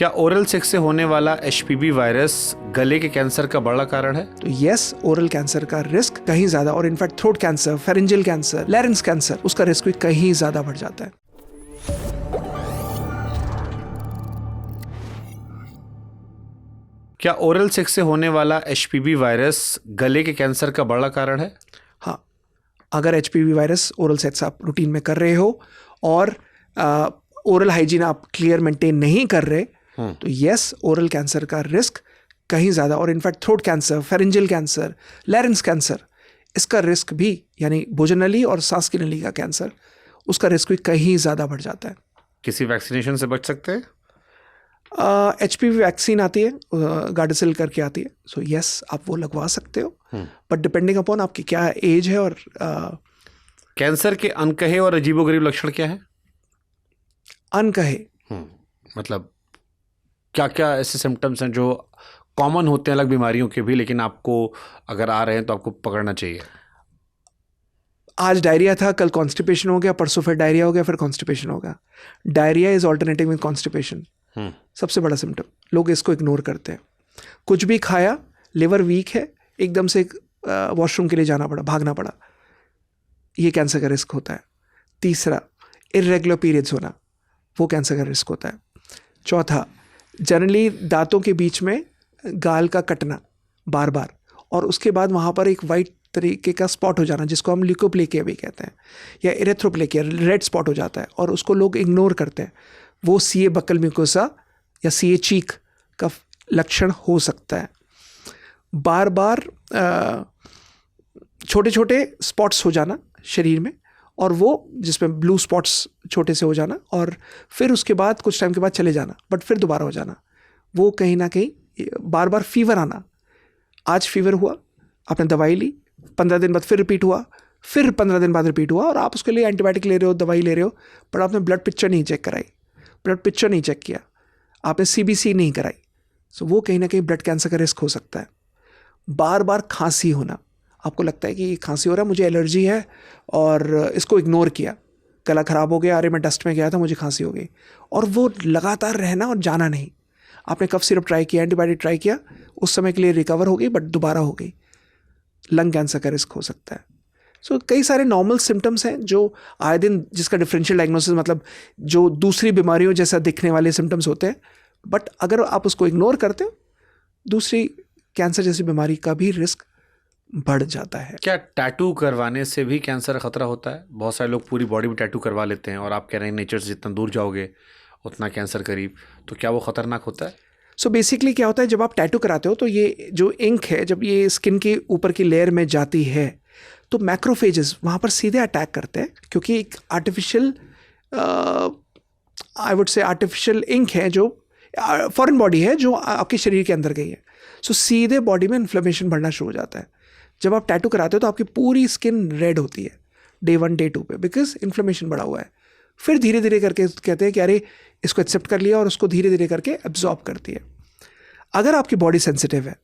क्या oral sex से होने वाला HPV वायरस गले के कैंसर का बड़ा कारण है? तो यस, ओरल कैंसर का रिस्क कहीं ज्यादा, और in fact throat cancer, pharyngeal cancer, larynx cancer, उसका रिस्क भी कहीं ज्यादा बढ़ जाता है। क्या ओरल सेक्स से होने वाला HPV वायरस गले के कैंसर का बड़ा कारण है? हाँ, अगर HPV वायरस ओरल सेक्स आप रूटीन में कर रहे हो और ओरल हाइजीन आप क्लियर मेंटेन नहीं कर रहे, तो यस, ओरल कैंसर का रिस्क कहीं ज़्यादा, और in fact throat cancer, pharyngeal cancer, larynx cancer, इसका रिस्क भी, यानी भोजननली और सांस की नली का कैंसर, उसका रिस्क भी कहीं ज़्यादा बढ़ जाता है। किसी वैक्सीनेशन से बच सकते हैं? HPV वैक्सीन आती है, गार्डासिल करके आती है, सो यस, आप वो लगवा सकते हो, बट डिपेंडिंग अपॉन आपकी क्या एज है। और कैंसर के अनकहे और अजीबोगरीब लक्षण क्या है? अनकहे मतलब क्या क्या ऐसे सिम्टम्स हैं जो कॉमन होते हैं अलग बीमारियों के भी, लेकिन आपको अगर आ रहे हैं तो आपको पकड़ना चाहिए? आज डायरिया था, कल कॉन्स्टिपेशन हो गया, परसों फिर डायरिया हो गया, फिर कॉन्स्टिपेशन हो गया। Diarrhoea is alternative with constipation, सबसे बड़ा सिम्टम। लोग इसको इग्नोर करते हैं। कुछ भी खाया, लिवर वीक है, एकदम से वॉशरूम के लिए जाना पड़ा, भागना पड़ा, ये कैंसर का रिस्क होता है। तीसरा, इर्रेगुलर पीरियड्स होना, वो कैंसर का रिस्क होता है। चौथा, जनरली दांतों के बीच में गाल का कटना बार बार, और उसके बाद वहाँ पर एक वाइट तरीके का स्पॉट हो जाना, जिसको हम ल्यूकोप्लेकिया भी कहते हैं, या इरेथ्रोप्लेकिया, रेड स्पॉट हो जाता है, और उसको लोग इग्नोर करते हैं। वो सीए बक्कल म्यूकोसा या सीए चीक का लक्षण हो सकता है। बार बार छोटे छोटे स्पॉट्स हो जाना शरीर में, और वो जिसमें ब्लू स्पॉट्स छोटे से हो जाना, और फिर उसके बाद कुछ टाइम के बाद चले जाना, बट फिर दोबारा हो जाना। वो कहीं ना कहीं बार बार फीवर आना, आज फीवर हुआ, आपने दवाई ली, 15 दिन बाद फिर रिपीट हुआ, फिर 15 दिन बाद रिपीट हुआ, और आप उसके लिए एंटीबायोटिक ले रहे हो, दवाई ले रहे हो, पर आपने ब्लड पिक्चर नहीं चेक कराई, ब्लड पिक्चर नहीं चेक किया, आपने CBC नहीं कराई, सो वो कहीं ना कहीं ब्लड कैंसर का रिस्क हो सकता है। बार बार खांसी होना, आपको लगता है कि खांसी हो रहा है, मुझे एलर्जी है, और इसको इग्नोर किया, गला खराब हो गया, अरे मैं डस्ट में गया था, मुझे खांसी हो गई, और वो लगातार रहना और जाना नहीं। आपने कफ सिरप ट्राई किया, एंटीबायोटिक ट्राई किया, उस समय के लिए रिकवर हो गई, बट दोबारा हो गई, लंग कैंसर का रिस्क हो सकता है। सो कई सारे नॉर्मल सिम्टम्स हैं जो आए दिन, जिसका डिफरेंशियल डायग्नोसिस, मतलब जो दूसरी बीमारियों जैसा दिखने वाले सिम्टम्स होते हैं, बट अगर आप उसको इग्नोर करते हो, दूसरी कैंसर जैसी बीमारी का भी रिस्क बढ़ जाता है। क्या टैटू करवाने से भी कैंसर खतरा होता है? बहुत सारे लोग पूरी बॉडी में टैटू करवा लेते हैं, और आप कह रहे हैं नेचर से जितना दूर जाओगे उतना कैंसर करीब, तो क्या वो खतरनाक होता है? सो बेसिकली क्या होता है, जब आप टैटू कराते हो तो ये जो इंक है, जब ये स्किन के ऊपर की लेयर में जाती है, तो मैक्रोफेजेस वहाँ पर सीधे अटैक करते हैं, क्योंकि एक artificial, I would say artificial ink है, जो फॉरेन बॉडी है, जो आपके शरीर के अंदर गई है। सो सीधे बॉडी में इन्फ्लेमेशन बढ़ना शुरू हो जाता है। जब आप टैटू कराते हो तो आपकी पूरी स्किन रेड होती है डे 1 डे 2 पे, बिकॉज इन्फ्लेमेशन बढ़ा हुआ है। फिर धीरे धीरे करके कहते हैं कि अरे इसको एक्सेप्ट कर लिया, और उसको धीरे धीरे करके एब्जॉर्ब करती है। अगर आपकी बॉडी सेंसिटिव है,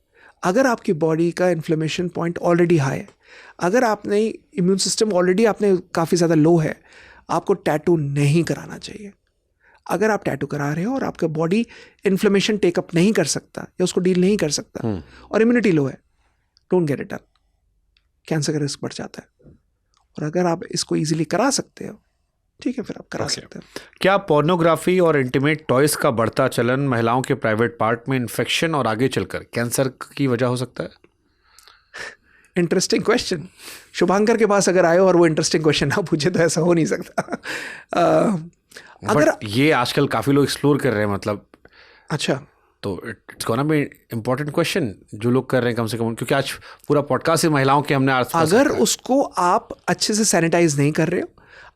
अगर आपकी बॉडी का इन्फ्लेमेशन पॉइंट ऑलरेडी हाई है, अगर आपने इम्यून सिस्टम ऑलरेडी आपने काफ़ी ज़्यादा लो है, आपको टैटू नहीं कराना चाहिए। अगर आप टैटू करा रहे हो और आपका बॉडी इन्फ्लेमेशन टेकअप नहीं कर सकता या उसको डील नहीं कर सकता और इम्यूनिटी लो है, don't get it done, cancer का रिस्क बढ़ जाता है। और अगर आप इसको इजीली करा सकते हो, ठीक है, फिर आप करा सकते हो। क्या पोर्नोग्राफी और इंटीमेट टॉयज का बढ़ता चलन महिलाओं के प्राइवेट पार्ट में इन्फेक्शन और आगे चलकर कैंसर की वजह हो सकता है? Interesting question. शुभांकर के पास अगर आए और वो इंटरेस्टिंग क्वेश्चन ना पूछे तो ऐसा हो नहीं सकता। अगर ये आजकल काफी लोग एक्सप्लोर कर रहे हैं, मतलब अच्छा, तो it's gonna be important question जो लोग कर रहे हैं कम से कम, क्योंकि आज पूरा पॉडकास्ट ही महिलाओं के हमने अगर उसको आप अच्छे से सैनिटाइज नहीं कर रहे हो,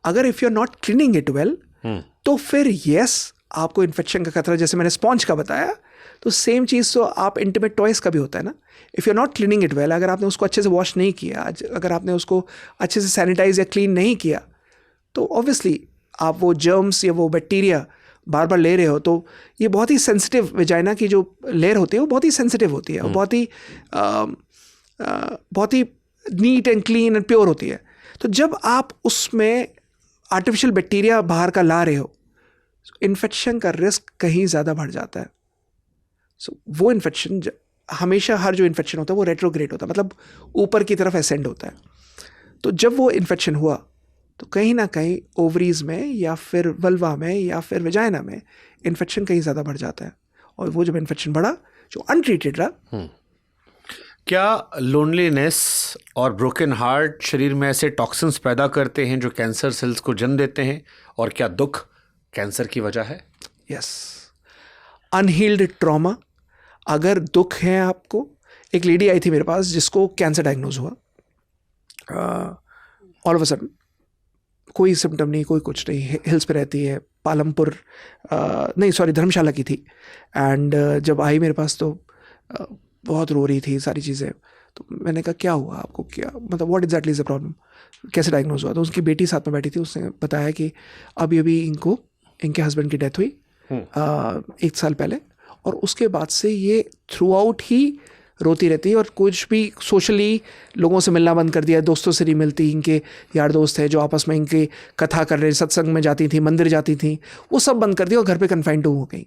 अगर if you are not cleaning it well, तो फिर यस, आपको इन्फेक्शन का खतरा, जैसे मैंने स्पॉन्ज का बताया, तो सेम चीज़ तो आप इंटीमेट टॉयज का भी होता है ना। If you are not cleaning it well, अगर आपने उसको अच्छे से वॉश नहीं किया, अगर आपने उसको अच्छे से सैनिटाइज या क्लीन नहीं किया, तो ऑब्वियसली आप वो जर्म्स या वो बैक्टीरिया बार बार ले रहे हो। तो ये बहुत ही सेंसिटिव, वेजाइना की जो लेयर होती है वो बहुत ही सेंसिटिव होती है, वो बहुत ही neat and clean and pure होती है। तो जब आप उसमें आर्टिफिशियल बैक्टीरिया बाहर का ला रहे हो, इन्फेक्शन का रिस्क कहीं ज़्यादा बढ़ जाता है. सो वो इन्फेक्शन हमेशा, हर जो इन्फेक्शन होता है वो रेट्रोग्रेड होता है, मतलब ऊपर की तरफ असेंड होता है. तो जब वो इन्फेक्शन हुआ तो कहीं ना कहीं ओवरीज में या फिर वल्वा में या फिर वेजाइना में इन्फेक्शन कहीं ज़्यादा बढ़ जाता है. और वो जब इन्फेक्शन बढ़ा, जो अनट्रीटेड रहा. क्या लोनलीनेस और ब्रोकन हार्ट शरीर में ऐसे टॉक्सिन्स पैदा करते हैं जो कैंसर सेल्स को जन्म देते हैं, और क्या दुख कैंसर की वजह है? यस. Unhealed trauma. अगर दुख है आपको, एक लेडी आई थी मेरे पास जिसको कैंसर डायग्नोज हुआ. ऑल ऑफ अ सडन कोई सिम्टम नहीं, कोई कुछ नहीं, हिल्स पे रहती है, पालमपुर नहीं सॉरी धर्मशाला की थी. एंड जब आई मेरे पास तो बहुत रो रही थी, सारी चीज़ें. तो मैंने कहा क्या हुआ आपको, क्या मतलब what exactly is the problem, कैसे डायग्नोज हुआ? तो उसकी बेटी साथ में बैठी थी, उसने बताया कि अभी अभी इनके हस्बैंड की डेथ हुई 1 साल पहले, और उसके बाद से ये थ्रू आउट ही रोती रहती है, और कुछ भी सोशली लोगों से मिलना बंद कर दिया, दोस्तों से नहीं मिलती. इनके यार दोस्त है जो आपस में इनके कथा कर रहे, सत्संग में जाती थी, मंदिर जाती थी, वो सब बंद कर दिया और घर पे कन्फाइंड हो गई.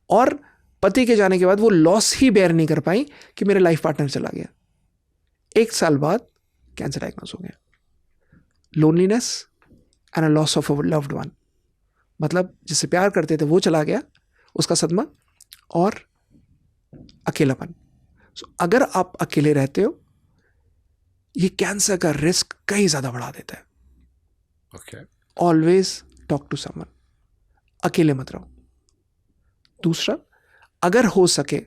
और पति के जाने के बाद वो लॉस ही बेयर नहीं कर पाई कि मेरा लाइफ पार्टनर चला गया. 1 साल बाद कैंसर डायग्नोज हो गया. Loneliness and a loss of a loved one, मतलब जिससे प्यार करते थे वो चला गया, उसका सदमा और अकेलापन. अगर आप अकेले रहते हो, ये कैंसर का रिस्क कहीं ज्यादा बढ़ा देता है. Okay. Always talk to someone. अकेले मत रहो. दूसरा, अगर हो सके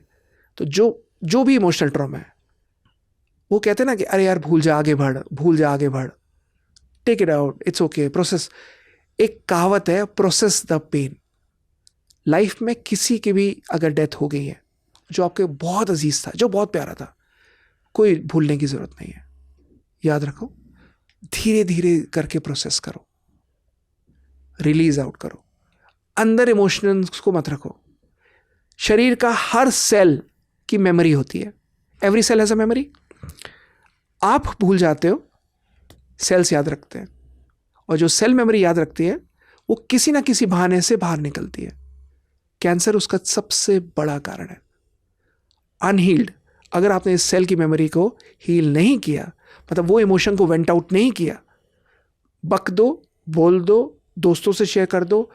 तो जो भी इमोशनल ट्रॉमा है, वो कहते हैं ना कि अरे यार भूल जा आगे बढ़, भूल जा आगे बढ़, take it out, it's okay, process. एक कहावत है, प्रोसेस द पेन. लाइफ में किसी की भी अगर डेथ हो गई है जो आपके बहुत अजीज था, जो बहुत प्यारा था, कोई भूलने की जरूरत नहीं है. याद रखो, धीरे धीरे करके प्रोसेस करो, रिलीज आउट करो. अंदर इमोशंस को मत रखो. शरीर का हर सेल की मेमोरी होती है. Every cell has a memory. आप भूल जाते हो, सेल्स याद रखते हैं, और जो सेल मेमोरी याद रखती है वो किसी ना किसी बहाने से बाहर निकलती है. कैंसर उसका सबसे बड़ा कारण है. अनहील्ड, अगर आपने इस सेल की मेमोरी को हील नहीं किया, मतलब वो इमोशन को वेंट आउट नहीं किया, बक दो, बोल दो, दोस्तों से शेयर कर दो,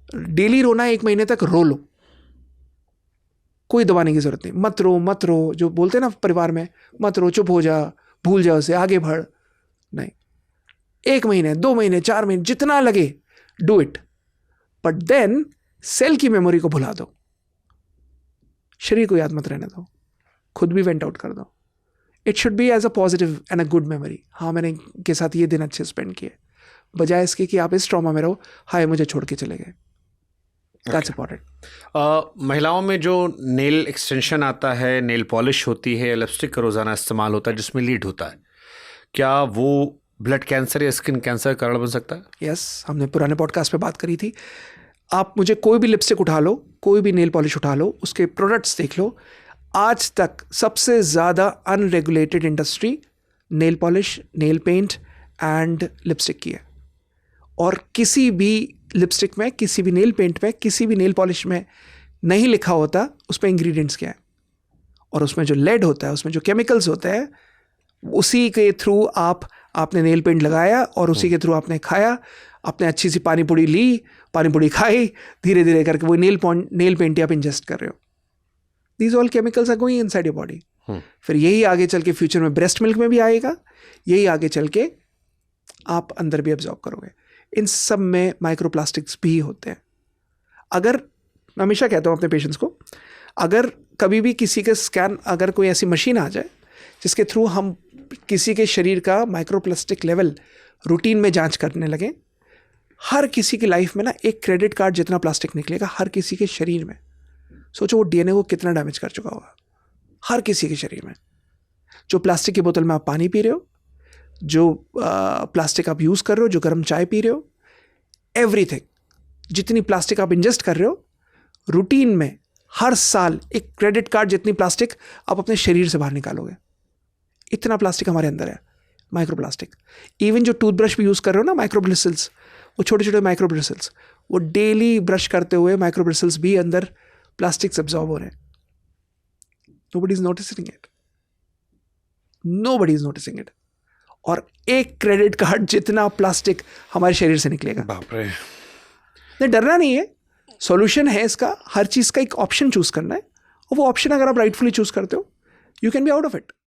डेली रोना 1 महीने तक रो लो, कोई दबाने की जरूरत नहीं. मत रो मत रो, जो बोलते हैं ना परिवार में, मत रो, चुप हो जा, भूल जा उसे, आगे बढ़. नहीं, 1 महीने, 2 महीने, 4 महीने, जितना लगे do it. But then cell की मेमोरी को भुला दो. शरीर को याद मत रहने दो, खुद भी वेंट आउट कर दो. It should be as a positive and a good memory. हाँ, मैंने के साथ ये दिन अच्छे स्पेंड किए, बजाय इसके कि आप इस ट्रॉमा में रहो, हाय मुझे छोड़ के चले गए. That's important. महिलाओं में जो नेल एक्सटेंशन आता है, नेल पॉलिश होती है, लिपस्टिक का रोज़ाना इस्तेमाल होता है जिसमें लीड होता है, क्या वो ब्लड कैंसर या स्किन कैंसर का कारण बन सकता है? यस, हमने पुराने पॉडकास्ट पे बात करी थी. आप मुझे कोई भी लिपस्टिक उठा लो, कोई भी नेल पॉलिश उठा लो, उसके प्रोडक्ट्स देख लो, आज तक सबसे ज़्यादा unregulated industry nail polish, nail paint and lipstick की है. और किसी भी लिपस्टिक में, किसी भी नेल पेंट में, किसी भी नेल पॉलिश में नहीं लिखा होता उस पर इंग्रेडिएंट्स क्या है, और उसमें जो लेड होता है, उसमें जो केमिकल्स होते हैं, उसी के थ्रू आपने नेल पेंट लगाया और उसी के थ्रू आपने खाया. आपने अच्छी सी पानी पूड़ी ली, पानी पूड़ी खाई, धीरे धीरे करके वो नेल पेंट आप इंजेस्ट कर रहे हो. These all chemicals are going inside your body. फिर यही आगे चल के फ्यूचर में ब्रेस्ट मिल्क में भी आएगा, यही आगे चल के आप अंदर भी एब्जॉर्ब करोगे. इन सब में माइक्रोप्लास्टिक्स भी होते हैं. अगर मैं हमेशा कहता हूँ अपने पेशेंट्स को, अगर कभी भी किसी के स्कैन, अगर कोई ऐसी मशीन आ जाए जिसके थ्रू हम किसी के शरीर का माइक्रोप्लास्टिक लेवल रूटीन में जांच करने लगे, हर किसी की लाइफ में ना एक क्रेडिट कार्ड जितना प्लास्टिक निकलेगा हर किसी के शरीर में. सोचो वो डीएनए को कितना डैमेज कर चुका होगा हर किसी के शरीर में. जो प्लास्टिक की बोतल में आप पानी पी रहे हो, जो प्लास्टिक आप यूज़ कर रहे हो, जो गर्म चाय पी रहे हो, एवरीथिंग, जितनी प्लास्टिक आप इंजेस्ट कर रहे हो रूटीन में, हर साल एक क्रेडिट कार्ड जितनी प्लास्टिक आप अपने शरीर से बाहर निकालोगे. इतना प्लास्टिक हमारे अंदर है. माइक्रोप्लास्टिक। इवन जो टूथब्रश भी यूज़ कर रहे हो ना, माइक्रोब्रिसल्स, वो छोटे छोटे माइक्रोब्रिसल्स, वो डेली ब्रश करते हुए माइक्रोब्रिसल्स भी अंदर प्लास्टिक्स एब्जॉर्ब हो रहे हैं। Nobody is noticing it, nobody is noticing it. और एक क्रेडिट कार्ड जितना प्लास्टिक हमारे शरीर से निकलेगा। बाप रे। नहीं, डरना नहीं है, सॉल्यूशन है इसका। हर चीज़ का एक ऑप्शन चूज करना है, और वो ऑप्शन अगर आप राइटफुली चूज करते हो, you can be out of it.